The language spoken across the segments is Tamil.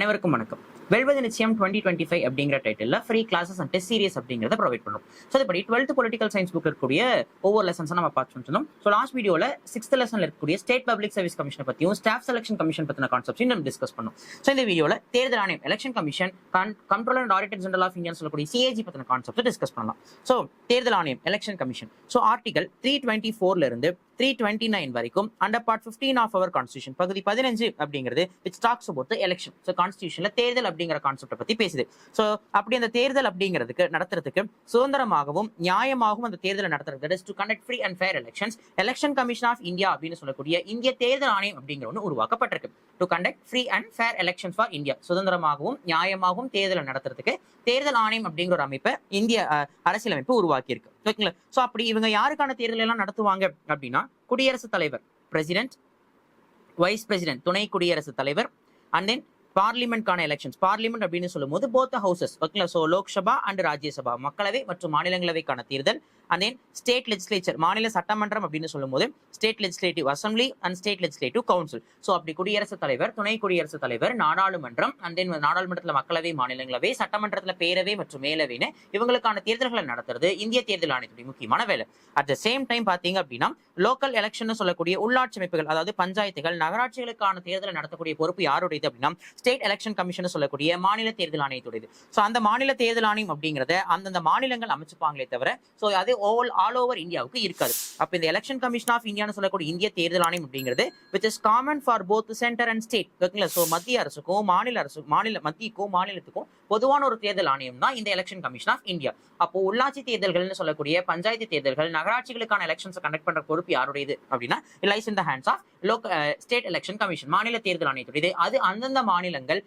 அனைவருக்கும் வணக்கம். வெல்வது நிச்சயம் 2025 அப்படிங்கிற title free classes and test serious அப்படிங்கிறத ப்ரொவைட் பண்ணும். ஸோ இப்படி 12th பொலிட்டிக்கல் சயின்ஸ் புக் இருக்கக்கூடிய ஒவ்வொரு லெசன்ஸும் நம்ம பார்த்துட்டு இருந்தோம். ஸோ லாஸ்ட் வீடியோவில் 6th லெசனில் இருக்கக்கூடிய ஸ்டேட் பப்ளிக் சர்வீஸ் கமிஷனை பற்றியும் ஸ்டாஃப் செலக்ஷன் கமிஷன் பற்றின கான்செப்ட்ஸையும் நம்ம டிஸ்கஸ் பண்ணோம். ஸோ இந்த வீடியோவில் தேர்தல் ஆணையம் election commission controller and auditor general of India சொல்லக்கூடிய சிஏஜி பற்றின கான்செப்ட் டிஸ்கஸ் பண்ணலாம். ஸோ தேர்தல் ஆணையம் எலெக்ஷன் கமிஷன் ஸோ ஆர்டிகல் 324 இருந்து 329 வரைக்கும் under part 15 of our constitution பகுதி 15 அப்படிங்கிறது which talks about the election. So கான்ஸ்டியூஷன்ல தேர்தல் அப்படிங்கிற கான்செப்டை பத்தி பேசுது. ஸோ அப்படி அந்த தேர்தல் அப்படிங்கிறதுக்கு நடத்துறதுக்கு சுதந்திரமாகவும் நியாயமாகவும் அந்த தேர்தலை நடத்துறது that is to conduct free and fair elections election commission of India அப்படின்னு சொல்லக்கூடிய இந்திய தேர்தல் ஆணையம் அப்படிங்கிற ஒன்று உருவாக்கப்பட்டிருக்கு. To conduct free and fair elections for India, சுதந்திரமாகவும் நியாயமாகவும் தேர்தலை நடத்துறதுக்கு தேர்தல் ஆணையம் அப்படிங்கிற ஒரு அமைப்பை இந்திய அரசியலமைப்பு உருவாக்கி இருக்கு. ஓகேங்களா? ஸோ அப்படி இவங்க யாருக்கான தேர்தல் எல்லாம் நடத்துவாங்க அப்படின்னா குடியரசுத் தலைவர் பிரசிடென்ட், வைஸ் பிரசிடென்ட் துணை குடியரசுத் தலைவர், அண்ட் தென் பார்லிமெண்ட்கான எலெக்ஷன்ஸ். பார்லிமெண்ட் அப்படின்னு சொல்லும் போது போத் ஹவுசஸ் ஓகேங்களா. ஸோ லோக்சபா அண்ட் ராஜ்யசபா மக்களவை மற்றும் மாநிலங்களவைக்கான தேர்தல். அண்ட் தென் ஸ்டேட் லெஜிஸ்லேச்சர் மாநில சட்டமன்றம் அப்படின்னு சொல்லும் போது state legislative assembly and state legislative council. So அப்படி குடியரசுத் தலைவர், துணை குடியரசுத் தலைவர், நாடாளுமன்றம், அண்ட் தென் நாடாளுமன்றத்தில் மக்களவை, மாநிலங்களவை, சட்டமன்றத்தில் பேரவை மற்றும் மேலவைன்னு இவங்களுக்கான தேர்தல்களை நடத்துறது இந்திய தேர்தல் ஆணையத்துடைய முக்கியமான வேலை. அட் த சேம் டைம் பாத்தீங்க அப்படின்னா லோக்கல் எலெக்ஷன் சொல்லக்கூடிய உள்ளாட்சி அமைப்புகள் அதாவது பஞ்சாயத்துகள், நகராட்சிகளுக்கான தேர்தலை நடத்தக்கூடிய பொறுப்பு யாருடையது அப்படின்னா ஸ்டேட் எலெக்ஷன் கமிஷன் சொல்லக்கூடிய மாநில தேர்தல் ஆணையத்துடையது. ஸோ அந்த மாநில தேர்தல் ஆணையம் அப்படிங்கிறத அந்தந்த மாநிலங்கள் அமைச்சுப்பாங்களே தவிர ஸோ அது ஆல் ஓவர் இந்தியாவுக்கு இருக்காது. அப்ப இந்த எலெக்ஷன் கமிஷன் ஆஃப் இந்தியான்னு சொல்லக்கூடிய இந்திய தேர்தல் ஆணையம் அப்படிங்கிறது which is common for both centre and state. ஓகேங்களா? ஸோ மத்திய அரசுக்கும் மத்தியக்கும் மாநிலத்துக்கும் பொதுவான ஒரு தேர்தல் ஆணையம் தான் இந்த எலெக்ஷன் கமிஷன் ஆஃப் இந்தியா. அப்போ உள்ளாட்சி தேர்தல்கள்னு சொல்லக்கூடிய பஞ்சாயத்து தேர்தல்கள், நகராட்சிகளுக்கான எலெக்ஷன்ஸ் கண்டக்ட் பண்ற பொறுப்பு யாருடையது அப்படின்னா lies in the hands of state election commission, மாநில தேர்தல் ஆணையத்துடையது. அது அந்தந்த மாநிலங்கள்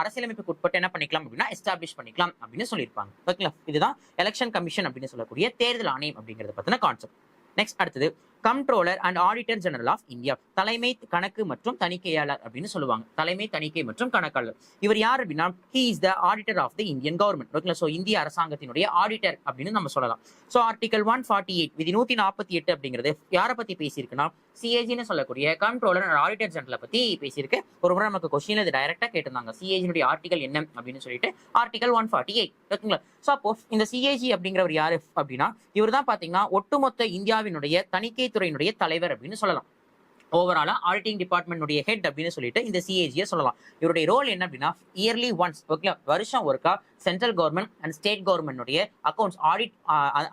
அரசியலமைப்புக்கு உட்பட்டு என்ன பண்ணிக்கலாம் அப்படின்னா எஸ்டாப்ளிஷ் பண்ணிக்கலாம் அப்படின்னு சொல்லியிருப்பாங்க. ஓகேங்களா? இதுதான் எலெக்ஷன் கமிஷன் அப்படின்னு சொல்லக்கூடிய தேர்தல் ஆணையம் அப்படிங்கறத பத்தின கான்செப்ட். நெக்ஸ்ட் அடுத்தது controller and auditor general of India, தலைமை கணக்கு மற்றும் தணிக்கையாளர் அப்படின்னு சொல்லுவாங்க. தலைமை தணிக்கை மற்றும் கணக்காளர் இவர் யார் அப்படின்னா he is the auditor of the Indian government. ஓகேங்களா? ஸோ இந்திய அரசாங்கத்தினுடைய ஆடிட்டர் அப்படின்னு நம்ம சொல்லலாம். ஸோ ஆர்டிகல் 148 விதி 148 அப்படிங்கிறது யாரை பத்தி பேசியிருக்குன்னா சிஏஜின்னு சொல்லக்கூடிய கண்ட்ரோலர் அண்ட் ஆடிட்டர் ஜெனரலை பத்தி பேசியிருக்கு. ஒரு முறை நமக்கு கொஸ்டின்ல இது டைரக்டா கேட்டிருந்தாங்க சிஏஜினுடைய ஆர்டிகல் என்ன அப்படின்னு சொல்லிட்டு ஆர்டிகல் 148. ஓகேங்களா? ஸோ அப்போ இந்த சிஏஜி அப்படிங்கிறவர் யாரு அப்படின்னா இவர் தான் பாத்தீங்கன்னா ஒட்டுமொத்த இந்தியாவினுடைய தணிக்கை துறையினுடைய தலைவர் அப்படின்னு சொல்லலாம். ஓவராலா ஆடிட்டிங் டிபார்ட்மெண்ட் ஹெட் அப்படின்னு சொல்லிட்டு இந்த சிஏஜியை சொல்லலாம். இவருடைய ரோல் என்ன அப்படின்னா இயர்லி ஒன்ஸ் ஓகே வருஷம் ஒருக்கா central government and state government accounts audit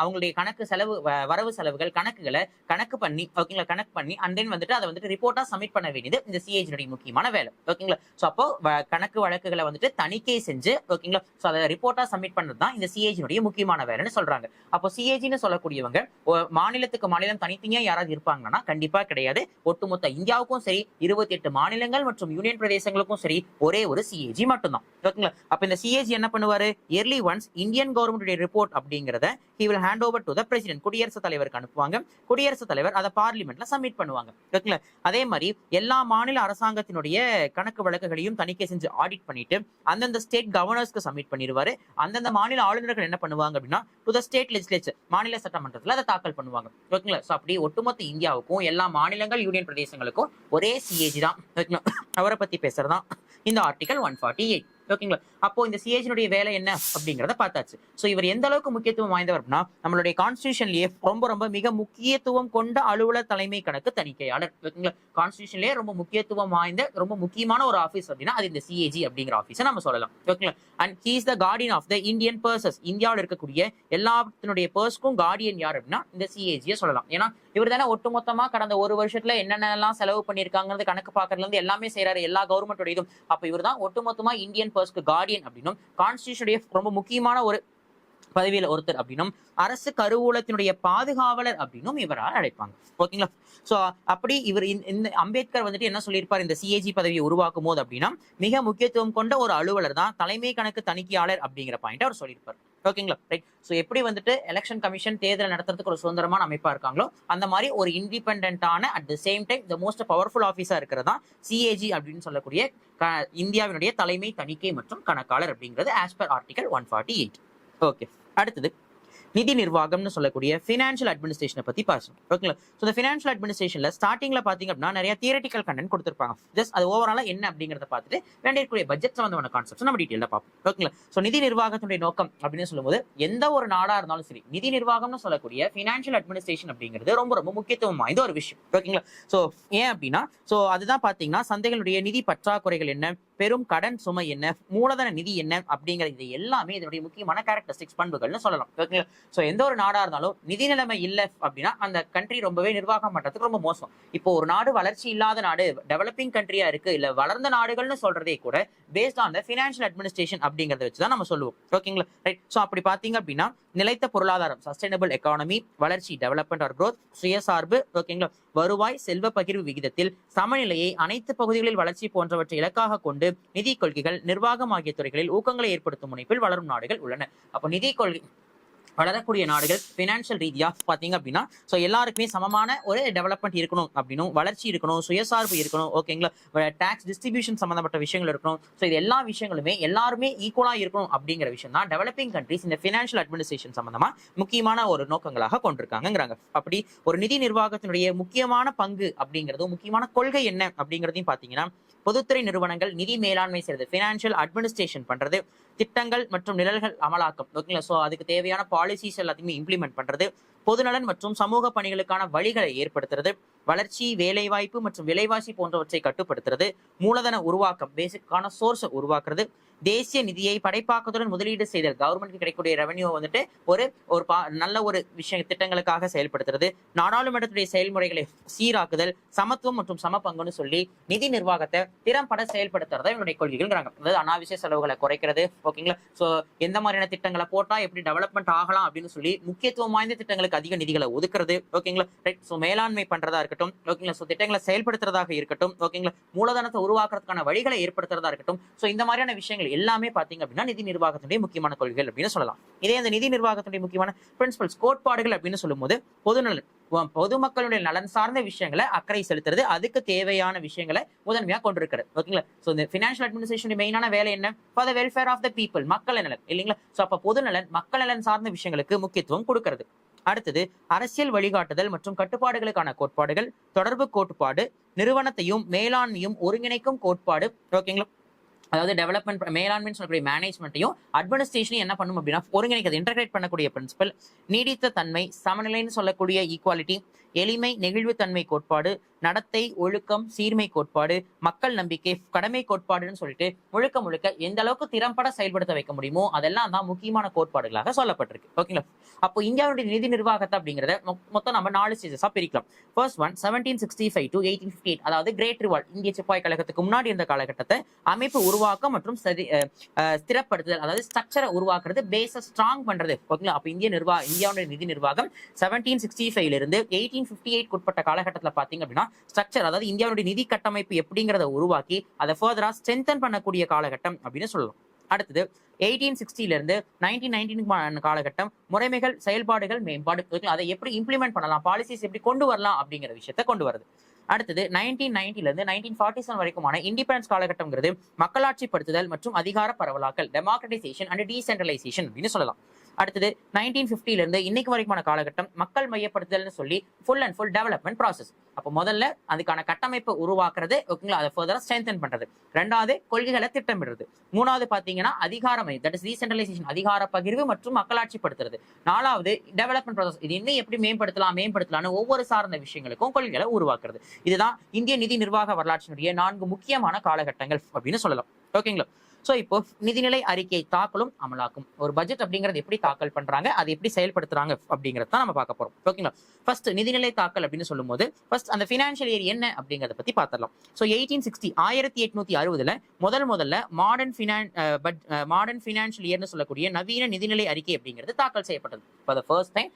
அவங்களுடைய கணக்கு செலவு வரவு செலவுகள் கணக்குகளை கணக்கு பண்ணி ஓகேங்களா கணக்கு பண்ணி அண்ட் தென் அதை ரிப்போர்ட்டா சப்மிட் பண்ண வேண்டியது இந்த சிஏஜியுடைய முக்கியமான வேலை. ஓகேங்களா? ஸோ அப்போ கணக்கு வழக்குகளை தணிக்கை செஞ்சு ஓகேங்களா ஸோ அதை ரிப்போர்ட்டா சப்மிட் பண்ணது தான் இந்த சிஏஜியுடைய முக்கியமான வேலைன்னு சொல்றாங்க. அப்போ சிஏஜின்னு சொல்லக்கூடியவங்க மாநிலத்துக்கு மாநிலம் தனித்தனியா யாராவது இருப்பாங்கன்னா கண்டிப்பா கிடையாது. ஒட்டுமொத்த இந்தியாவுக்கும் சரி 28 மாநிலங்கள் மற்றும் யூனியன் பிரதேசங்களுக்கும் சரி ஒரே ஒரு சிஏஜி மட்டும்தான். ஓகேங்களா? அப்ப இந்த சிஏஜி என்ன பண்ணுவாரு yearly once Indian government report அப்படிங்கறத he will hand over to the president குடியரசுத் தலைவருக்கு அனுப்புவாங்க. குடியரசுத் தலைவர் அதை பார்லிமெண்ட்ல சப்மிட் பண்ணுவாங்க. ஓகேங்களா? அதே மாதிரி எல்லா மாநில அரசாங்கத்தினுடைய கணக்கு வழக்குகளையும் தணிக்கை செஞ்சு ஆடிட் பண்ணிட்டு அந்தந்த ஸ்டேட் கவர்னர்ஸ்க்கு சப்மிட் பண்ணிடுவாரு. அந்தந்த மாநில ஆளுநர்கள் என்ன பண்ணுவாங்க அப்படின்னா டு த ஸ்டேட் லெஜிஸ்லேச்சர் மாநில சட்டமன்றத்தில் அதை தாக்கல் பண்ணுவாங்க. ஓகேங்களா? ஸோ அப்படி ஒட்டுமொத்த இந்தியாவுக்கும் எல்லா மாநிலங்கள் யூனியன் பிரதேசங்களுக்கும் ஒரே சிஏஜி தான். அவரை பத்தி பேசுறதுதான் இந்த ஆர்டிகல் 148. ஓகேங்களா? அப்போ இந்த சிஏஜினுடைய வேலை என்ன அப்படிங்கறத பார்த்தாச்சு. சோ இவர் எந்த அளவுக்கு முக்கியத்துவம் வாய்ந்தவர் அப்படின்னா நம்மளுடைய கான்ஸ்டியூஷன்லயே ரொம்ப மிக முக்கியத்துவம் கொண்ட அலுவலர் தலைமை கணக்கு தணிக்கையாளர். ஓகேங்களா? கான்ஸ்டியூஷன்லயே ரொம்ப முக்கியத்துவம் வாய்ந்த ரொம்ப முக்கியமான ஒரு ஆபீஸ் அப்படின்னா அது இந்த சிஏஜி அப்படிங்கிற ஆபீஸை நம்ம சொல்லலாம். ஓகேங்களா? And he is the guardian of the Indian purses, இந்தியாவில் இருக்கக்கூடிய எல்லாத்தினுடைய பர்ஸ்க்கும் கார்டியன் யார் அப்படின்னா இந்த சிஏஜியை சொல்லலாம். ஏன்னா இவர் தானே ஒட்டுமொத்தமா கடந்த ஒரு வருஷத்துல என்னென்னலாம் செலவு பண்ணிருக்காங்கிறது கணக்கு பாக்குறதுல இருந்து எல்லாமே செய்யறாரு எல்லா கவர்மெண்டோட இதுவும். அப்ப இவர் தான் ஒட்டுமொத்தமா இந்தியன் பர்ஸ்க்கு கார்டியன் அப்படின்னும் கான்ஸ்டியூஷனுடைய ரொம்ப முக்கியமான ஒரு பதவியில ஒருத்தர் அப்படின்னும் அரசு கருவூலத்தினுடைய பாதுகாவலர் அப்படின்னும் இவரால் அழைப்பாங்க. ஓகேங்களா? சோ அப்படி இவர் இந்த அம்பேத்கர் என்ன சொல்லியிருப்பார் இந்த சிஏஜி பதவியை உருவாக்கும் போது அப்படின்னா மிக முக்கியத்துவம் கொண்ட ஒரு அலுவலர் தான் தலைமை கணக்கு தணிக்கையாளர் அப்படிங்கிற பாயிண்ட் அவர் சொல்லியிருப்பார். ஓகேங்களா? ரைட். சோ எப்படி எலெக்ஷன் கமிஷன் தேர்தல் நடத்துறதுக்கு ஒரு சுதந்திரமான அமைப்பா இருக்காங்களோ அந்த மாதிரி ஒரு இண்டிபெண்டான at the same time the most powerful ஆஃபீஸா இருக்கிறதா சிஏஜி அப்படின்னு சொல்லக்கூடிய இந்தியாவினுடைய தலைமை தணிக்கை மற்றும் கணக்காளர் அப்படிங்கிறது ஆஸ் பர் ஆர்டிகல் 148. ஓகே. அடுத்தது நிதி நிர்வாகம்னு சொல்லக்கூடிய ஃபினான்ஷியல் அட்மினிஸ்ட்ரேஷனை பத்தி பேசணும். ஓகேங்களா? ஸோ இந்த ஃபினான்ஷியல் அட்மினிஸ்ட்ரேஷன்ல ஸ்டார்டிங்ல பாத்தீங்க அப்படின்னா நிறைய தியரட்டிக்கல் கண்டென்ட் கொடுத்துருப்பாங்க. ஜஸ்ட் அது ஓவராலா என்ன அப்படிங்கறத பார்த்துட்டு வேண்டிய பட்ஜெட் சம்பந்தமான கான்செப்ட்ஸ் நம்ம டீடைலா பார்ப்போம். ஓகேங்களா? ஸோ நிதி நிர்வாகத்தினுடைய நோக்கம் அப்படின்னு சொல்லும்போது எந்த ஒரு நாடா இருந்தாலும் சரி நிதி நிர்வாகம்னு சொல்லக்கூடிய ஃபினான்ஷியல் அட்மினிஸ்ட்ரேஷன் அப்படிங்கிறது ரொம்ப ரொம்ப முக்கியத்துவம் வாய்ந்த ஒரு விஷயம். ஓகேங்களா? ஸோ ஏன் அப்படின்னா அதுதான் பாத்தீங்கன்னா சந்தைகளுடைய நிதி பற்றாக்குறைகள் என்ன, பெரும் கடன் சுமை என்ன, மூலதன நிதி என்ன அப்படிங்கிறது இது எல்லாமே இதனுடைய முக்கியமான கேரக்டரிஸ்டிக்ஸ் பண்புகள்னு சொல்லலாம். ஓகேங்களா? சோ எந்த ஒரு நாடா இருந்தாலும் நிதி நிலைமை இல்ல அப்படின்னா அந்த கண்ட்ரி ரொம்பவே நிர்வாகம் பண்றதுக்கு ரொம்ப மோசம். இப்போ ஒரு நாடு வளர்ச்சி இல்லாத நாடு, டெவலப்பிங் கண்ட்ரியா இருக்கு, இல்ல வளர்ந்த நாடுகள்னு சொல்றதே கூட based on the financial administration அப்படிங்கறத வச்சுதான் நம்ம சொல்லுவோம். ஓகேங்களா? ரைட். சோ அப்படி பாத்தீங்க அப்படின்னா நிலைத்த பொருளாதாரம், சஸ்டைனபிள் எக்கானமி, வளர்ச்சி, டெவலப்மெண்ட் ஆர் growth, சுயசார்பு, ஓகேங்களா, வருவாய், செல்வ பகிர்வு விகிதத்தில் சமநிலையை, அனைத்து பகுதிகளில் வளர்ச்சி போன்றவற்றை இலக்காக கொண்டு நிதி கொள்கைகள், நிர்வாகம் ஆகிய துறைகளில் ஊக்கங்களை ஏற்படுத்தும் முனைப்பில் வளரும் நாடுகள் உள்ளன. அப்போ நிதி கொள்கை வளரக்கூடிய நாடுகள் பினான்சியல் ரீதியா பாத்தீங்க அப்படின்னா எல்லாருக்குமே சமமான ஒரு டெவலப்மெண்ட் இருக்கணும் அப்படின்னும், வளர்ச்சி இருக்கணும், சுயசார்பு இருக்கணும், ஓகேங்களா, டாக்ஸ் டிஸ்ட்ரிபியூஷன் சம்பந்தப்பட்ட விஷயங்கள் இருக்கணும். இது எல்லா விஷயங்களுமே எல்லாருமே ஈக்குவலா இருக்கணும் அப்படிங்கிற விஷயம் தான் டெவலப்பிங் கண்ட்ரிஸ் இந்த பினான்சியல் அட்மினிஸ்ட்ரேஷன் சம்பந்தமா முக்கியமான ஒரு நோக்கங்களாக கொண்டிருக்காங்கிறாங்க. அப்படி ஒரு நிதி நிர்வாகத்தினுடைய முக்கியமான பங்கு அப்படிங்கிறதும் முக்கியமான கொள்கை என்ன அப்படிங்கிறதையும் பாத்தீங்கன்னா பொதுத்துறை நிறுவனங்கள் நிதி மேலாண்மை செய்யறது, பினான்சியல் அட்மினிஸ்ட்ரேஷன் பண்றது, திட்டங்கள் மற்றும் நிழல்கள் அமலாக்கம், ஓகேங்களா, சோ அதுக்கு தேவையான பாலிசிஸ் எல்லாத்தையுமே இம்ப்ளிமெண்ட் பண்றது, பொதுநலன் மற்றும் சமூக பணிகளுக்கான வழிகளை ஏற்படுத்துறது, வளர்ச்சி, வேலைவாய்ப்பு மற்றும் விலைவாசி போன்றவற்றை கட்டுப்படுத்துறது, மூலதன உருவாக்கம், பேசிக்கான சோர்ஸ் உருவாக்குறது, தேசிய நிதியை படைப்பாக்கத்துடன் முதலீடு செய்தல், கவர்மெண்ட்க்கு கிடைக்கக்கூடிய ரெவன்யூ வந்துட்டு ஒரு நல்ல ஒரு விஷய திட்டங்களுக்காக செயல்படுத்துறது, நாடாளுமன்றத்துடைய செயல்முறைகளை சீராக்குதல், சமத்துவம் மற்றும் சமபங்குன்னு சொல்லி நிதி நிர்வாகத்தை திறம்பட செயல்படுத்துறதா என்னுடைய கொள்கைகள்ங்கிறாங்க. அதாவது அனாவசிய செலவுகளை குறைக்கிறது, ஓகேங்களா, சோ எந்த மாதிரியான திட்டங்களை போட்டா எப்படி டெவலப்மெண்ட் ஆகலாம் அப்படின்னு சொல்லி முக்கியத்துவம் வாய்ந்த திட்டங்களுக்கு அதிக நிதிகளை ஒதுக்குறது, ஓகேங்களா, ரைட். சோ மேலாண்மை பண்றதா இருக்கட்டும், ஓகேங்களா, சோ திட்டங்களை செயல்படுத்துறதாக இருக்கட்டும், ஓகேங்களா, மூலதனத்தை உருவாக்குறதுக்கான வழிகளை ஏற்படுத்துறதா இருக்கட்டும், சோ இந்த மாதிரியான விஷயங்கள் எல்லாமே பாத்தீங்க அப்படின்னா நிதி நிர்வாகத்தினுடைய முக்கியமான கொள்கைகள் அப்படின்னு சொல்லலாம். இதே அந்த நிதி நிர்வாகத்தினுடைய முக்கியமான பிரின்சிபல்ஸ், கோட்பாடுகள் அப்படின்னு சொல்லும்போது பொதுநலன், பொதுமக்களுடைய நலன் சார்ந்த விஷயங்களை அக்கறை செலுத்துறது, அதுக்கு தேவையான விஷயங்களை முதன்மையா கொண்டிருக்கிறது, ஓகேங்களா. சோ இந்த பினான்சியல் அட்மினிஸ்ட்ரேஷன் மெயினான வேலை என்ன? For the welfare of the people, மக்கள் நலன் இல்லைங்களா. சோ அப்ப பொதுநலன், மக்கள் நலன் சார்ந்த விஷயங்களுக்கு முக்கியத்துவம் கொடுக்கிறது. அடுத்தது அரசியல் வழிகாட்டுதல் மற்றும் கட்டுப்பாடுகளுக்கான கோட்பாடுகள், தொடர்பு கோட்பாடு, நிறுவனத்தையும் மேலாண்மையும் ஒருங்கிணைக்கும் கோட்பாடு, ஓகேங்களா, அதாவது டெவலப்மெண்ட் மேலாண்மைன்னு சொல்லக்கூடிய மேனேஜ்மெண்ட்டையும் அட்மினிஸ்ட்ரேஷனையும் என்ன பண்ணும் அப்படின்னா ஒருங்கிணைக்கிறது, இன்டகிரேட் பண்ணக்கூடிய பிரின்சிபல், நீடித்த தன்மை, சமநிலைன்னு சொல்லக்கூடிய ஈக்குவாலிட்டி, எளிமை, நெகிழ்வுத்தன்மை கோட்பாடு, நடத்தை, ஒழுக்கம், சீர்மை கோட்பாடு, மக்கள் நம்பிக்கை, கடமை கோட்பாடுன்னு சொல்லிட்டு முழுக்க எந்த அளவுக்கு திறம்பட செயல்படுத்த வைக்க முடியுமோ அதெல்லாம் தான் முக்கியமான கோட்பாடுகளாக சொல்லப்பட்டிருக்கு, ஓகேங்களா. அப்போ இந்தியாவுடைய நிதி நிர்வாகத்தை அப்படிங்கிறத மொத்தம் நம்ம 4 ஸ்டேஜஸா பிரிக்கலாம். ஃபர்ஸ்ட் ஒன் 1765 to 1858, அதாவது கிரேட் ரிவால்ட், இந்திய சிப்பாய் கழகத்துக்கு முன்னாடி இருந்த காலகட்டத்தை அமைப்பு உருவாக்கம் மற்றும் ஸ்திரப்படுத்துதல், அதாவது ஸ்ட்ரக்சரை உருவாக்குறது, பேஸை ஸ்ட்ராங் பண்றது, ஓகேங்களா. அப்ப இந்தியாவுடைய நிதி நிர்வாகம் 1765 இருந்து 1858 உட்பட்ட காலகட்டத்தில் பாத்தீங்க அப்படின்னா ஸ்ட்ரக்சர், அதாவது இந்தியாவுடைய நிதி கட்டமைப்பு எப்படிங்கிறத உருவாக்கி அதை ஃபர்தரா ஸ்ட்ரென்தன் பண்ணக்கூடிய காலகட்டம் அப்படின்னு சொல்லலாம். அடுத்தது 1860 இருந்து 1919 காலகட்டம், முறைமைகள், செயல்பாடுகள், மேம்பாடு, அதை எப்படி இம்ப்ளிமெண்ட் பண்ணலாம், பாலிசிஸ் எப்படி கொண்டு வரலாம் அப்படிங்கிற விஷயத்தை கொண்டு வருது. அடுத்தது 1990 இருந்து 1947 வரைக்குமான இண்டிபெண்டன்ஸ் காலகட்டம்ங்கிறது மக்களாட்சி படுத்துதல் மற்றும் அதிகார பரவலாக்கல், டெமோக்ரட்டைசேஷன் அண்ட் டீசென்ட்ரலைசேஷன் அப்படின்னு சொல்லலாம். அடுத்தது 1950 இருந்து இன்னைக்கு வரைக்குமான காலகட்டம் மக்கள் மையப்படுத்துதல்னு சொல்லி full and full development process. அப்போ முதல்ல அதுக்கான கட்டமைப்பு உருவாக்குறது, ஓகேங்களா, அதை ஃபர்தரா ஸ்ட்ரென்தன் பண்றது. ரெண்டாவது கொள்கைகளை திட்டமிடுறது. மூணாவது பாத்தீங்கன்னா அதிகாரமை, தட் இஸ் டீசென்ட்ரலைசேஷன், அதிகார பகிர்வு மற்றும் மக்களாட்சி படுத்துறது. நாலாவது டெவலப்மெண்ட் ப்ராசஸ், இது இன்னும் எப்படி மேம்படுத்தலாம்னு ஒவ்வொரு சார்ந்த விஷயங்களுக்கும் கொள்கைகளை உருவாக்குறது. இதுதான் இந்திய நிதி நிர்வாக வரலாற்றினுடைய 4 முக்கியமான காலகட்டங்கள் அப்படின்னு சொல்லலாம், ஓகேங்களா. சோ இப்போ நிதிநிலை அறிக்கை தாக்கலும் அமலாக்கும், ஒரு பட்ஜெட் அப்படிங்கறது எப்படி தாக்கல் பண்றாங்க, அதை எப்படி செயல்படுத்துறாங்க அப்படிங்கறத நம்ம பார்க்க போறோம், ஓகேங்களா. ஃபர்ஸ்ட் நிதிநிலை தாக்கல் அப்படின்னு சொல்லும்போது ஃபர்ஸ்ட் அந்த பினான்சியல் இயர் என்ன அப்படிங்கறத பத்தி பார்த்துடலாம். சோ 1860 முதல்ல மாடர்ன் பினான்சியல் இயர்னு சொல்லக்கூடிய நவீன நிதிநிலை அறிக்கை அப்படிங்கிறது தாக்கல் செய்யப்பட்டது. ஃபார் தி ஃபர்ஸ்ட் டைம்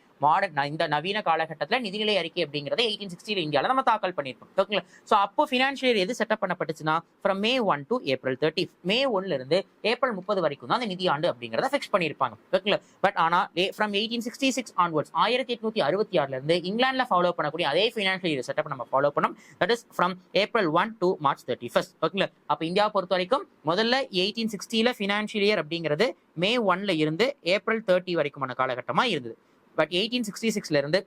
இந்த நவீன காலகட்டத்தில் நிதிநிலை அறிக்கை அப்படிங்கறத 1860 இந்தியாவில் நம்ம தாக்கல் பண்ணிருப்போம், ஓகேங்களா. சோ அப்போ பினான்சியல் எது setup பண்ணப்பட்டுச்சுன்னா from May 1 to April 30, May 1 இருந்து ஏப்ரல் 30 வரைக்கும் தான் அந்த நிதியாண்டு அப்படிங்கறத ஃபிக்ஸ் பண்ணியிருப்பாங்க. ஓகேங்களா? பட் ஆனா ஃப்ரம் 1866 ஆன்வர்ட்ஸ் 1866ல இருந்து இங்கிலாந்துல ஃபாலோ பண்ணக்கூடிய அதே ஃபைனான்சியல் இயர் செட்டப் நம்ம ஃபாலோ பண்ணோம். That is from April 1 to March 31. ஓகேங்களா? அப்ப இந்தியாவை பொறுத்த வரைக்கும் முதல்ல 1860ல ஃபினான்ஷியல் இயர் அப்படிங்கிறது மே 1ல இருந்து ஏப்ரல் 30 வரைக்குமான காலகட்டமா இருந்தது. பட் 1866ல இருந்து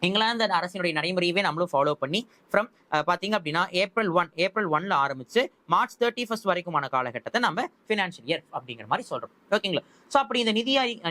இங்கிலாந்து அரசினுடைய நடைமுறையவே நம்மளும் ஃபாலோ பண்ணி ஃப்ரம் பாத்தீங்க அப்படின்னா ஏப்ரல் 1ல ஆரம்பிச்சு மார்ச் 31 வரைக்குமான காலகட்டத்தை நம்ம ஃபினான்ஷியல் இயர் அப்படிங்கிற மாதிரி சொல்றோம். ஓகேங்களா? ஸோ அப்படி இந்த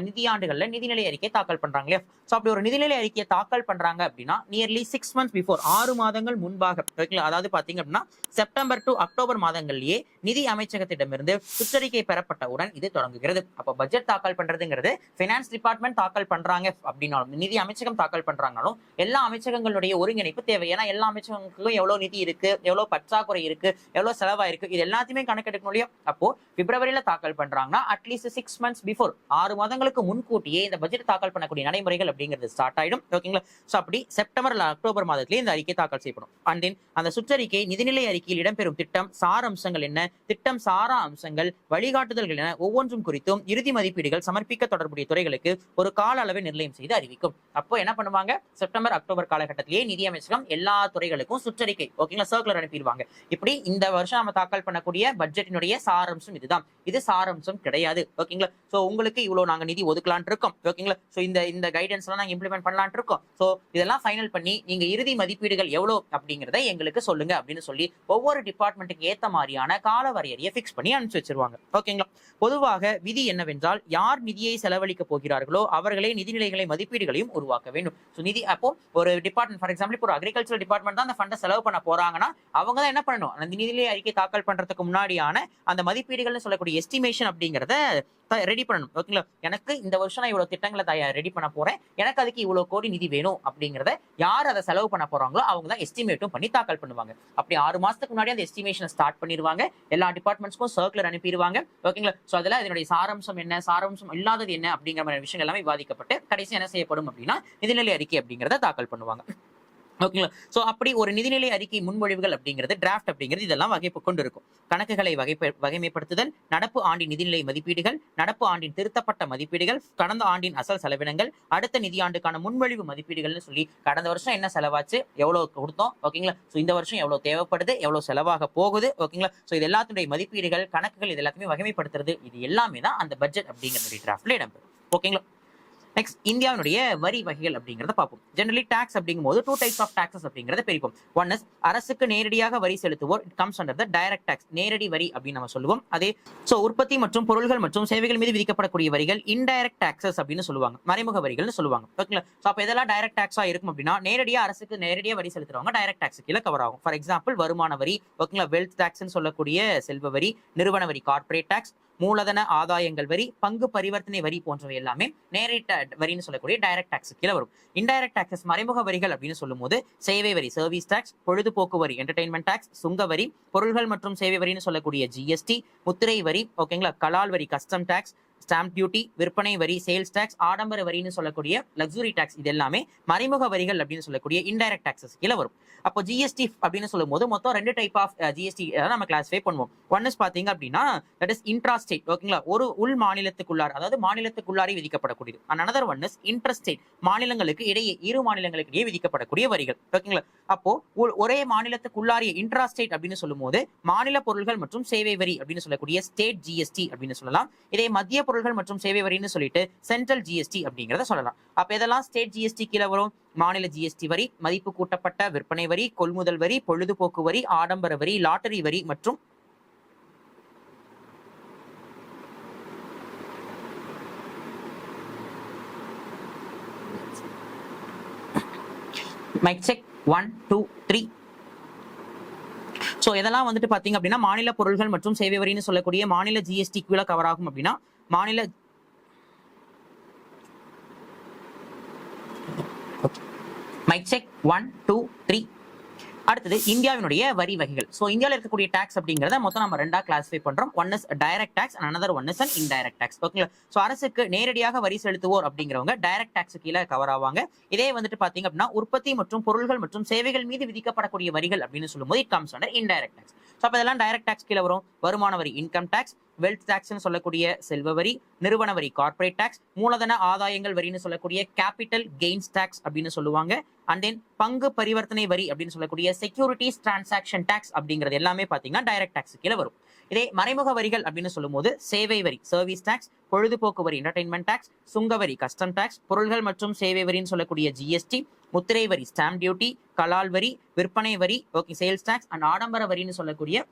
நிதியாண்டுகள்ல நிதிநிலை அறிக்கை தாக்கல் பண்றாங்க இல்லையா? ஸோ அப்படி ஒரு நிதிநிலை அறிக்கையை தாக்கல் பண்றாங்க அப்படின்னா நியர்லி 6 months பிஃபோர் 6 மாதங்கள் முன்பாக. ஓகேங்களா? அதாவது பாத்தீங்க அப்படின்னா செப்டம்பர் டு அக்டோபர் மாதங்கள்லயே நிதி அமைச்சகத்திடமிருந்து சுற்றறிக்கை பெறப்பட்டவுடன் இது தொடங்குகிறது. அப்போ பட்ஜெட் தாக்கல் பண்றதுங்கிறது பினான்ஸ் டிபார்ட்மெண்ட் தாக்கல் பண்றாங்க அப்படின்னாலும் நிதி அமைச்சகம் தாக்கல் பண்றாங்கனாலும் எல்லா அமைச்சகங்களுடைய ஒருங்கிணைப்பு தேவை. ஏன்னா எல்லா அமைச்சகங்களுக்கும் எவ்வளவு நிதி இருக்கு, எவ்வளவு பற்றாக்குறை இருக்கு, எவ்வளவு செலவாயிருக்கு, இது எல்லாத்தையுமே கணக்கெடுக்கணும் இல்லையா? அப்போ பிப்ரவரியில தாக்கல் பண்றாங்கன்னா அட்லீஸ்ட் 6 months பிஃபோர் 6 மாதங்களுக்கு முன்கூட்டியே இந்த பட்ஜெட் தாக்கல் பண்ணக்கூடிய நடைமுறைகள் அப்படிங்கிறது ஸ்டார்ட் ஆயிடும். ஓகேங்களா? ஸோ அப்படி செப்டம்பர்ல அக்டோபர் மாதத்திலேயே இந்த அறிக்கை தாக்கல் செய்யப்படும். அண்ட் தென் அந்த சுற்றறிக்கை நிதிநிலை அறிக்கையில் இடம்பெறும் திட்டம் சார அம்சங்கள் என்ன, திட்டம் சாரா அம்சங்கள், வழிகாட்டுதல்கள் என ஒவ்வொன்றும் குறித்தும் இறுதி மதிப்பீடுகள் சமர்ப்பிக்க தொடர்புடைய துறைகளுக்கு ஒரு கால அளவை நிர்ணயம் செய்து அறிவிக்கும். அப்போ என்ன பண்ணுவாங்க? செப்டம்பர் அக்டோபர் காலகட்டத்திலேயே நிதி அமைச்சகம் எல்லா துறைகளுக்கும் சுற்றறிக்கை ஓகேங்களா சர்க்குலர் அனுப்பிடுவாங்க. இப்படி இந்த வருஷம் நம்ம தாக்கல் பண்ணக்கூடிய பட்ஜெட்டினுடைய சாரம்சம் இதுதான். இது சாரம்சம் கிடையாது. ஓகேங்களா? சோ உங்களுக்கு இவ்வளவு நாங்க நிதி ஒதுக்கலான் இருக்கோம். ஓகேங்களா? சோ இந்த கைடன்ஸ் எல்லாம் நாங்க இம்ப்ளிமெண்ட் பண்ணலான் இருக்கோம். சோ இதெல்லாம் ஃபைனல் பண்ணி நீங்க இறுதி மதிப்பீடுகள் எவ்வளவு அப்படிங்கறத எங்களுக்கு சொல்லுங்க அப்படின்னு சொல்லி ஒவ்வொரு டிபார்ட்மெண்ட்டுக்கு ஏத்த மாதிரியான கால வரையறையை பிக்ஸ் பண்ணி அனுப்பிச்சு வச்சிருவாங்க. ஓகேங்களா? பொதுவாக விதி என்னவென்றால் யார் நிதியை செலவழிக்க போகிறார்களோ அவர்களே நிதிநிலைகளை மதிப்பீடுகளையும் உருவாக்க வேண்டும். நிதி அப்போ ஒரு டிபார்ட்மெண்ட் ஃபார் எக்ஸாம்பிள் இப்போ ஒரு அக்ரிகல்ச்சர் டிபார்ட்மெண்ட் தான் அந்த ஃபண்டை செலவு பண்ண போறாங்கன்னா அவங்க தான் என்ன பண்ணணும்? அந்த நிதிநிலை அறிக்கை தாக்கல் பண்றதுக்கு முன்னாடியான அந்த மதிப்பீடுகள்னு சொல்லக்கூடிய எஸ்டிமேஷன் அப்படிங்கறத ரெடி பண்ணணும். ஓகேங்களா? எனக்கு இந்த வருஷம் நான் இவ்வளவு திட்டங்களை ரெடி பண்ண போறேன், எனக்கு அதுக்கு இவ்வளவு கோடி நிதி வேணும் அப்படிங்கறத யார் அதை செலவு பண்ண போறாங்களோ அவங்க தான் எஸ்டிமேட்டும் பண்ணி தாக்கல் பண்ணுவாங்க. அப்படி 6 மாசத்துக்கு முன்னாடி அந்த எஸ்டிமேஷன் ஸ்டார்ட் பண்ணிடுவாங்க. எல்லா டிபார்ட்மெண்ட்ஸ்க்கும் சர்க்குலர் அனுப்பிடுவாங்க. ஓகேங்களா? சோ அதுல இதனுடைய சாராம்சம் என்ன, சாராம்சம் இல்லாதது என்ன அப்படிங்கிற மாதிரி விஷயங்கள் எல்லாமே விவாதிக்கப்பட்டு கடைசி என்ன செய்யப்படும் அப்படின்னா நிதிநிலை அறிக்கை அப்படிங்கறத தாக்கல் பண்ணுவாங்க. ஓகேங்களா? சோ அப்படி ஒரு நிதிநிலை அறிக்கை முன்மொழிவுகள் அப்படிங்கிறது டிராஃப்ட் அப்படிங்கிறது இதெல்லாம் வகை கொண்டு இருக்கும். கணக்குகளை வகைமைப்படுத்துதல், நடப்பு ஆண்டின் நிதிநிலை மதிப்பீடுகள், நடப்பு ஆண்டின் திருத்தப்பட்ட மதிப்பீடுகள், கடந்த ஆண்டின் அசல் செலவினங்கள், அடுத்த நிதியாண்டுக்கான முன்மொழிவு மதிப்பீடுகள்னு சொல்லி கடந்த வருஷம் என்ன செலவாச்சு, எவ்வளவு கொடுத்தோம், ஓகேங்களா? சோ இந்த வருஷம் எவ்வளவு தேவைப்படுது, எவ்வளவு செலவாக போகுது, ஓகேங்களா? சோ இது எல்லாத்துடைய மதிப்பீடுகள், கணக்குகள் இது எல்லாத்தையுமே வகைமைப்படுத்துறது, இது எல்லாமே தான் அந்த பட்ஜெட் அப்படிங்கிற டிராஃப்ட்ல இடம்பெறும். ஓகேங்களா? நெக்ஸ்ட் இந்தியாவுடைய வரி வகைகள் அப்படிங்கறத பார்ப்போம். ஜெனரலி டாக்ஸ் அப்படிங்கும்போது 2 types ஆஃப் டாக்ஸஸ் அப்படிங்கறத பிரிப்போம். ஒன் இஸ் அரசுக்கு நேரடியாக வரி செலுத்துவோர், it comes under the direct tax, நேரடி வரி அப்படின்னு நம்ம சொல்லுவோம். அதே சோ உற்பத்தி மற்றும் பொருட்கள் மற்றும் சேவைகள் மீது விதிக்கப்படக்கூடிய வரிகள் இன்டைரக்ட் டாக்ஸஸ் அப்படின்னு சொல்லுவாங்க, மறைமுக வரிகள்னு சொல்லுவாங்க. ஓகேங்களா? சோ அப்ப இதெல்லாம் டைரக்ட் டாக்ஸா இருக்கும் அப்படின்னா நேரடியா அரசுக்கு நேரடியா வரி செலுத்துறவங்க டைரக்ட் டாக்ஸ் கீழ கவர் ஆகும். ஃபார் எக்ஸாம்பிள் வருமான வரி, ஓகேங்களா, வெல்த் டாக்ஸ்னு சொல்லக்கூடிய செல்வ வரி, நிறுவன வரி கார்ப்பரேட் டாக்ஸ், மூலதன ஆதாயங்கள் வரி, பங்கு பரிவர்த்தனை வரி போன்றவை எல்லாமே நேரடி வரின்னு சொல்லக்கூடிய டைரக்ட் டாக்ஸ் கீழ வரும். இன்டைரக்ட் டாக்ஸஸ் மறைமுக வரிகள் அப்படின்னு சொல்லும் போது சேவை வரி சர்வீஸ் டாக்ஸ், பொழுதுபோக்கு வரி என்டர்டைன்மெண்ட் டாக்ஸ், சுங்க வரி, பொருள்கள் மற்றும் சேவை வரின்னு சொல்லக்கூடிய ஜிஎஸ்டி, முத்திரை வரி, ஓகேங்களா, கலால் வரி கஸ்டம் டாக்ஸ், ஸ்டாம்ப் டியூட்டி, விற்பனை வரி சேல்ஸ் டாக்ஸ், ஆடம்பர வரின்னு சொல்லக்கூடிய லக்ஸுரி டாக்ஸ், இது எல்லாமே மறைமுக வரிகள் அப்படின்னு சொல்லக்கூடிய இன்டைரக்ட் டாக்ஸஸ் கீழ வரும். அப்போ ஜிஎஸ்டி அப்படின்னு சொல்லும் போது மொத்தம் 2 டைப் ஆஃப் ஜிஎஸ்டி நம்ம கிளாஸிஃபை பண்ணுவோம். ஒன் இஸ் பாத்தீங்க அப்படின்னா தட் இஸ் இன்ட்ரா ஸ்டேட், ஓகேங்களா, ஒரு உள் மாநிலத்துக்குள்ளார், அதாவது மாநிலத்துக்குள்ளாரே விதிக்கப்படக்கூடியது. Another one is inter state, மாநிலங்களுக்கு இடையே, இரு மாநிலங்களுக்கு இடையே விதிக்கப்படக்கூடிய வரிகள். ஓகேங்களா? அப்போ ஒரே மாநிலத்துக்குள்ளாரிய இன்ட்ரா ஸ்டேட் அப்படின்னு சொல்லும் போது மாநில பொருட்கள் மற்றும் சேவை வரி அப்படின்னு சொல்லக்கூடிய ஸ்டேட் ஜிஎஸ்டி அப்படின்னு சொல்லலாம். இதே மத்திய பொருட்கள் மற்றும் சேவை வரின்னு சொல்லிட்டு சென்ட்ரல் ஜிஎஸ்டி அப்படிங்கறத சொல்லலாம். அப்ப இதெல்லாம் ஸ்டேட் ஜிஎஸ்டி கீழ வரும். மாநில ஜிஎஸ்டி வரி, மதிப்பு கூட்டப்பட்ட விற்பனை வரி, கொள்முதல் வரி, பொழுதுபோக்கு வரி, ஆடம்பர வரி, லாட்டரி வரி மற்றும் மைக் செக் 1 2 3. சோ இதெல்லாம் வந்துட்டு பாத்தீங்க அப்படின்னா மாநில பொருட்கள் மற்றும் சேவை வரின்னு சொல்லக்கூடிய மாநில ஜிஎஸ்டி கீழ கவர் ஆகும். அப்படின்னா மாநில மைக் செக் 1 2 3. அடுத்தது இந்தியாவினுடைய வரி வகைகள். சோ இந்தியாவில் இருக்கக்கூடிய டாக்ஸ் அப்படிங்கறத மொத்தம் நம்ம 2ஆ கிளாஸிஃபை பண்றோம். One is direct tax, another one is an indirect tax. ஓகேங்களா? சோ அரசுக்கு நேரடியாக வரி செலுத்துவோர் அப்படிங்கிறவங்க டைரக்ட் டாக்ஸ் கீழ கவர் ஆவாங்க. இதே வந்துட்டு பாத்தீங்க அப்படின்னா உற்பத்தி மற்றும் பொருட்கள் மற்றும் சேவைகள் மீது விதிக்கப்படக்கூடிய வரிகள் அப்படின்னு சொல்லும்போது it comes under indirect tax. அப்ப இதெல்லாம் டைரக்ட் டாக்ஸ் கீழே வரும். வருமான வரி இன்கம் டாக்ஸ், வெல்த் டாக்ஸ்னு சொல்லக்கூடிய செல்வ வரி, நிறுவன வரி கார்ப்பரேட் டாக்ஸ், மூலதன ஆதாயங்கள் வரின்னு சொல்லக்கூடிய கேபிட்டல் கெயின்ஸ் டாக்ஸ் அப்படின்னு சொல்லுவாங்க. அண்ட் தென் பங்கு பரிவர்த்தனை வரி அப்படின்னு சொல்லக்கூடிய செக்யூரிட்டிஸ் டிரான்சாக்ஷன் டாக்ஸ் அப்படிங்கிறது எல்லாமே பாத்தீங்கன்னா டைரக்ட் டாக்ஸ் கீழே வரும். இதே மறைமுக வரிகள் அப்படின்னு சொல்லும்போது சேவை வரி சர்வீஸ் டாக்ஸ், பொழுதுபோக்கு வரி என்டர்டைன்மெண்ட் டாக்ஸ், சுங்கவரி கஸ்டம் டாக்ஸ், பொருள்கள் மற்றும் சேவை வரின்னு சொல்லக்கூடிய ஜிஎஸ்டி, முத்திரை வரி ஸ்டாம்ப் டியூட்டி, கலால் வரி, விற்பனை வரி, ஓகே சேல்ஸ் டாக்ஸ் அண்ட் ஆடம்பர வரின்னு சொல்லக்கூடிய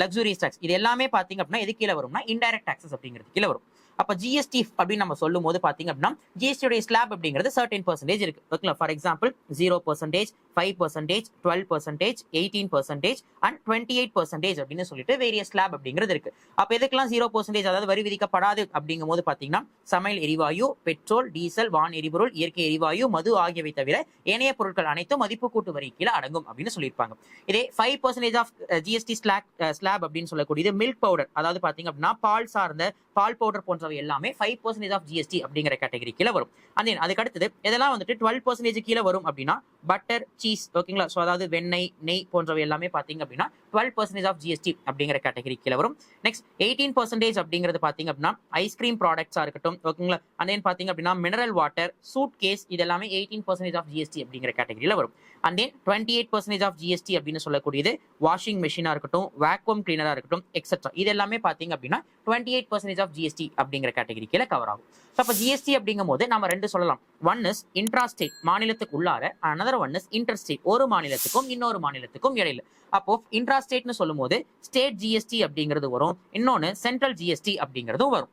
லக்ஸுரிஸ் டாக்ஸ், இது எல்லாமே பாத்தீங்க அப்படின்னா எது கீழே வரும்னா இன்டைரக்ட் டாக்ஸஸ் அப்படிங்கிறது கீழே வரும். அப்ப ஜிஎஸ்டி அப்படின்னு நம்ம சொல்லும் போது பாத்தீங்க அப்படின்னா ஜிஎஸ்டியோட ஸ்லாப் அப்படிங்கிறது 13% இருக்கு. ஓகேங்களா? ஃபார் எக்ஸாம்பிள் 0%, 5%, 12%, 18% அண்ட் 28% அப்படின்னு சொல்லிட்டு வேரியஸ் ஸ்லாப் அப்படிங்கிறது இருக்கு. அப்ப எதுக்கெல்லாம் 0% அதாவது வரி விதிக்கப்படாது அப்படிங்கும் போது பாத்தீங்கன்னா சமையல் எரிவாயு, பெட்ரோல், டீசல், வான் எரிபொருள், இயற்கை எரிவாயு, மது ஆகியவை தவிர ஏனைய பொருட்கள் அனைத்தும் மதிப்பு கூட்டு வரி கீழே அடங்கும் அப்படின்னு சொல்லியிருப்பாங்க. இதே 5% ஆஃப் ஜிஎஸ்டி ஸ்லாப் அப்படின்னு சொல்லக்கூடியது மில்க் பவுடர், அதாவது பாத்தீங்க அப்படின்னா பால் சார்ந்த பால் பவுடர் போன்றவை எல்லாமே 5% ஆஃப் ஜிஎஸ்டி அப்படிங்கிற கேட்டகரி கீழே வரும். அண்ட் அதுக்கு அடுத்தது இதெல்லாம் வந்துட்டு 12% கீழே வரும் அப்படின்னா பட்டர், சீஸ், ஓகேங்களா? ஸோ அதாவது வெண்ணெய், நெய் போன்றவை எல்லாமே பாத்தீங்க அப்படின்னா 12% ஆஃப் ஜிஎஸ்டி அப்படிங்கிற கேட்டகரி கீழே வரும். நெக்ஸ்ட் 18% அப்படிங்கிறது பாத்தீங்க அப்படின்னா ஐஸ்கிரீம் ப்ராடக்ட்ஸா இருக்கட்டும், ஓகேங்களா? அண்ட் தென் பாத்தீங்க அப்படின்னா மினரல் வாட்டர், சூட் கேஸ், இது எல்லாமே 18% ஆஃப் ஜிஎஸ்டி அப்படிங்கிற கேட்டகரியில வரும். அண்ட் தென் 28% ஆஃப் ஜிஎஸ்டி அப்படின்னு சொல்லக்கூடியது வாஷிங் மெஷினா இருக்கட்டும், வேக்யூம் கிளீனரா இருக்கட்டும், எக்ஸெட்ரா, இது எல்லாமே பாத்தீங்க அப்படின்னா 28% ஆஃப் ஜிஎஸ்டி அப்படிங்கிற கேட்டகரி கீழே கவர் ஆகும். அப்ப ஜிஎஸ்டி அப்படிங்கும் போது நம்ம ரெண்டு சொல்லலாம். ஒன் இஸ் இன்ட்ராஸ்டேட், மாநிலத்துக்கு உள்ளார, another one is interstate, ஒரு மாநிலத்துக்கும் இன்னொரு மாநிலத்துக்கும் இடையில. அப்போ இன்ட்ராஸ்டேட்னு சொல்லும் போது ஸ்டேட் ஜிஎஸ்டி அப்படிங்கிறது வரும், இன்னொன்னு சென்ட்ரல் ஜிஎஸ்டி அப்படிங்கிறதும் வரும்.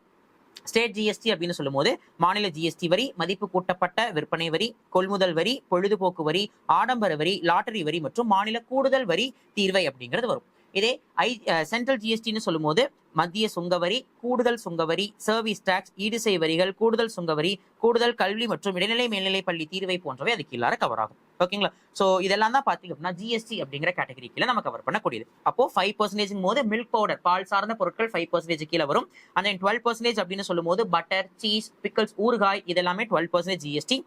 ஸ்டேட் ஜிஎஸ்டி அப்படின்னு சொல்லும் போது மாநில ஜிஎஸ்டி வரி, மதிப்பு கூட்டப்பட்ட விற்பனை வரி, கொள்முதல் வரி, பொழுதுபோக்கு வரி, ஆடம்பர வரி, லாட்டரி வரி மற்றும் மாநில கூடுதல் வரி தீர்வை அப்படிங்கிறது வரும். இதே சென்ட்ரல் ஜிஎஸ்டின்னு சொல்லும் போது மத்திய சுங்கவரி, கூடுதல் சுங்கவரி, சர்வீஸ் டாக்ஸ், ஈடுசை வரிகள், கூடுதல் சுங்கவரி, கூடுதல் கல்வி மற்றும் இடைநிலை மேல்நிலை பள்ளி தீர்வை போன்றவை அதுக்கு இல்லாத கவர் ஆகும். ஓகேங்களா? சோ இதெல்லாம் தான் பாத்தீங்க அப்படின்னா ஜிஎஸ்டி அப்படிங்கிற கேட்டகரி கீழே நம்ம கவர் பண்ணக்கூடியது. அப்போ 5% போது மில்க் பவுடர், பால் சார்ந்த பொருட்கள் 5% கீழே வரும். அண்ட் 12% அப்படின்னு சொல்லும் போது பட்டர், சீஸ், பிக்கல்ஸ், ஊறுகாய், இதெல்லாமே 12% ஜிஎஸ்டி.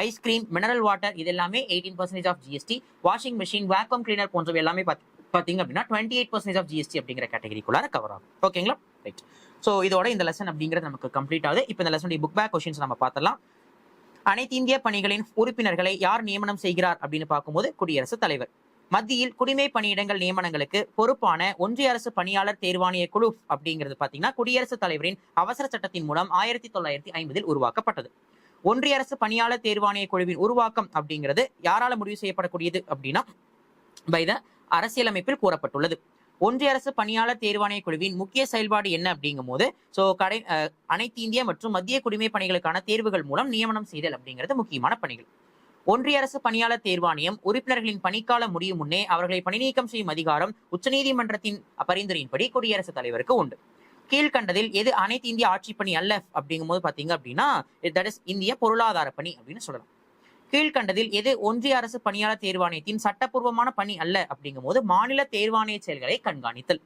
ஐஸ்கிரீம், மினரல் வாட்டர், இது எல்லாமே 18% of GST. Washing machine, vacuum cleaner போன்றவை எல்லாமே பாத்தீங்க அப்படின்னா 28% ஆஃப் ஜிஎஸ்டி அப்படிங்கிற கேட்டகரிக்குள்ளார கவர் ஆகும். ஓகேங்களா? ரைட். சோ இதோட இந்த லெசன் அப்படிங்கிறது நமக்கு கம்ப்ளீட் ஆகுது. இப்போ இந்த லெசனுடைய புக் பேக் கொஸ்டின்ஸ் நம்ம பார்த்தலாம். அனைத்து இந்திய பணிகளின் உறுப்பினர்களை யார் நியமனம் செய்கிறார் அப்படின்னு பார்க்கும்போது குடியரசுத் தலைவர். மத்தியில் குடிமை பணியிடங்கள் நியமனங்களுக்கு பொறுப்பான ஒன்றிய அரசு பணியாளர் தேர்வாணைய குழு அப்படிங்கிறது பாத்தீங்கன்னா குடியரசுத் தலைவரின் அவசர சட்டத்தின் மூலம் 1950 உருவாக்கப்பட்டது. ஒன்றிய அரசு பணியாளர் தேர்வாணைய குழுவின் உருவாக்கம் அப்படிங்கிறது யாரால முடிவு செய்யப்படக்கூடியது அப்படின்னா பை த அரசியலமைப்பில் கூறப்பட்டுள்ளது. ஒன்றிய அரசு பணியாளர் தேர்வாணைய குழுவின் முக்கிய செயல்பாடு என்ன அப்படிங்கும் போது அனைத்து இந்திய மற்றும் மத்திய குடிமை பணிகளுக்கான தேர்வுகள் மூலம் நியமனம் செய்தல் அப்படிங்கிறது முக்கியமான பணிகள். ஒன்றிய அரசு பணியாளர் தேர்வாணையம் உறுப்பினர்களின் பணிக்காலம் முடியும் முன்னே அவர்களை பணிநீக்கம் செய்யும் அதிகாரம் உச்சநீதிமன்றத்தின் பரிந்துரையின்படி குடியரசுத் தலைவருக்கு உண்டு. கீழ்கண்டதில் எது அனைத்து இந்திய ஆட்சி பணி அல்ல அப்படிங்கும் போது பாத்தீங்க அப்படின்னா தட் இஸ் இந்திய பொருளாதார பணி அப்படின்னு சொல்லலாம். கீழ்கண்டதில் எது ஒன்றிய அரசு பணியாளர் தேர்வாணையத்தின் சட்டப்பூர்வமான பணி அல்ல அப்படிங்கும் போது மாநில தேர்வாணைய செயல்களை கண்காணித்தல்.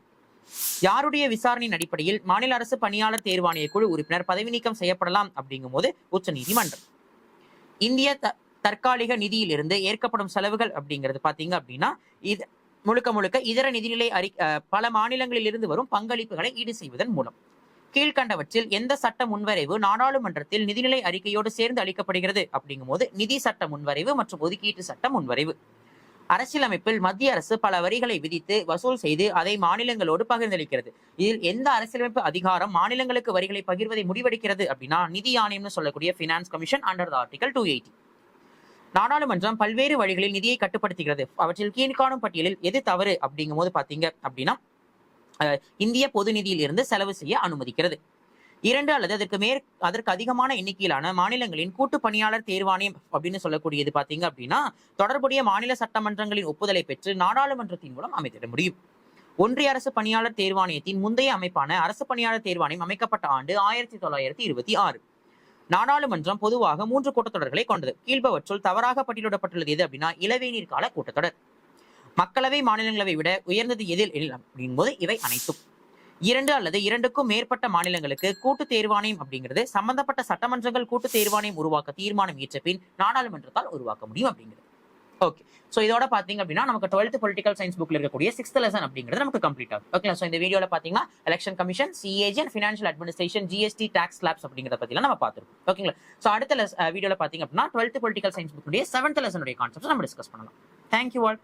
யாருடைய விசாரணையின் அடிப்படையில் மாநில அரசு பணியாளர் தேர்வாணைய குழு உறுப்பினர் பதவி நீக்கம் செய்யப்படலாம் அப்படிங்கும் போது உச்ச நீதிமன்றம். இந்திய தற்காலிக நிதியிலிருந்து ஏற்கப்படும் செலவுகள் அப்படிங்கிறது பாத்தீங்க அப்படின்னா இது முழுக்க இதர நிதிநிலை பல மாநிலங்களில் இருந்து வரும் பங்களிப்புகளை ஈடு செய்வதன் மூலம். கீழ்கண்டவற்றில் எந்த சட்ட முன்வரைவு நாடாளுமன்றத்தில் நிதிநிலை அறிக்கையோடு சேர்ந்து அளிக்கப்படுகிறது அப்படிங்கும் போது நிதி சட்ட முன்வரைவு மற்றும் ஒதுக்கீட்டு சட்ட முன்வரைவு. அரசியலமைப்பில் மத்திய அரசு பல வரிகளை விதித்து வசூல் செய்து அதை மாநிலங்களோடு பகிர்ந்தளிக்கிறது. இதில் எந்த அரசியலமைப்பு அதிகாரம் மாநிலங்களுக்கு வரிகளை பகிர்வதை முடிவெடுக்கிறது அப்படின்னா நிதி ஆணையம்னு சொல்லக்கூடிய பினான்ஸ் கமிஷன் அண்டர் ஆர்டிகல் 280. நாடாளுமன்றம் பல்வேறு வழிகளில் நிதியை கட்டுப்படுத்துகிறது. அவற்றில் கீழ்காணும் பட்டியலில் எது தவறு அப்படிங்கும் போது பாத்தீங்க அப்படின்னா இந்திய பொது நிதியில் இருந்து செலவு செய்ய அனுமதிக்கிறது. 2 அல்லது அதற்கு அதிகமான எண்ணிக்கையிலான மாநிலங்களின் கூட்டு பணியாளர் தேர்வாணையம் அப்படின்னு சொல்லக்கூடியது பாத்தீங்க அப்படின்னா தொடர்புடைய மாநில சட்டமன்றங்களின் ஒப்புதலை பெற்று நாடாளுமன்றத்தின் மூலம் அமைத்திட முடியும். ஒன்றிய அரசு பணியாளர் தேர்வாணையத்தின் முந்தைய அமைப்பான அரசு பணியாளர் தேர்வாணையம் அமைக்கப்பட்ட ஆண்டு 1926. நாடாளுமன்றம் பொதுவாக 3 கூட்டத்தொடர்களை கொண்டது. கீழ்பவற்றுள் தவறாக பட்டியலிடப்பட்டுள்ளது எது அப்படின்னா இளவேநீர் கால கூட்டத்தொடர். மக்களவை மாநிலங்களவை விட உயர்ந்தது எதில் அப்படிங்கும்போது இவை அனைத்தும். 2 அல்லது 2க்கும் மேற்பட்ட மாநிலங்களுக்கு கூட்டு தேர்வாணையம் அப்படிங்கிறது சம்பந்தப்பட்ட சட்டமன்றங்கள் கூட்டு தேர்வாணையம் உருவாக்க தீர்மானம் இயற்ற பின் நாடாளுமன்றத்தால் உருவாக்க முடியும் அப்படிங்கிறது. ஓகே, ஸோ இதோட பாத்தீங்க அப்படின்னா நமக்கு 12th பொலிட்டிக்கல் சயின்ஸ் புக்ல இருக்கக்கூடிய 6th லெசன் அப்படிங்கிறது நமக்கு கம்ப்ளீட் ஆகும். ஓகே, ஸோ இந்த வீடியோல பாத்தீங்கன்னா election commission, CAG and financial administration, GST, tax slabs அப்படிங்கிறத பத்திலாம் நம்ம பார்த்துருக்கோம். ஓகேங்களா, ஸோ அடுத்த வீடியோல பாத்தீங்க அப்படின்னா 12th பொலிட்டிக்கல் சயின்ஸ் புக்குடைய 7th லெசனுடைய கான்செப்ட்ஸ் நம்ம டிஸ்கஸ் பண்ணலாம். Thank you all.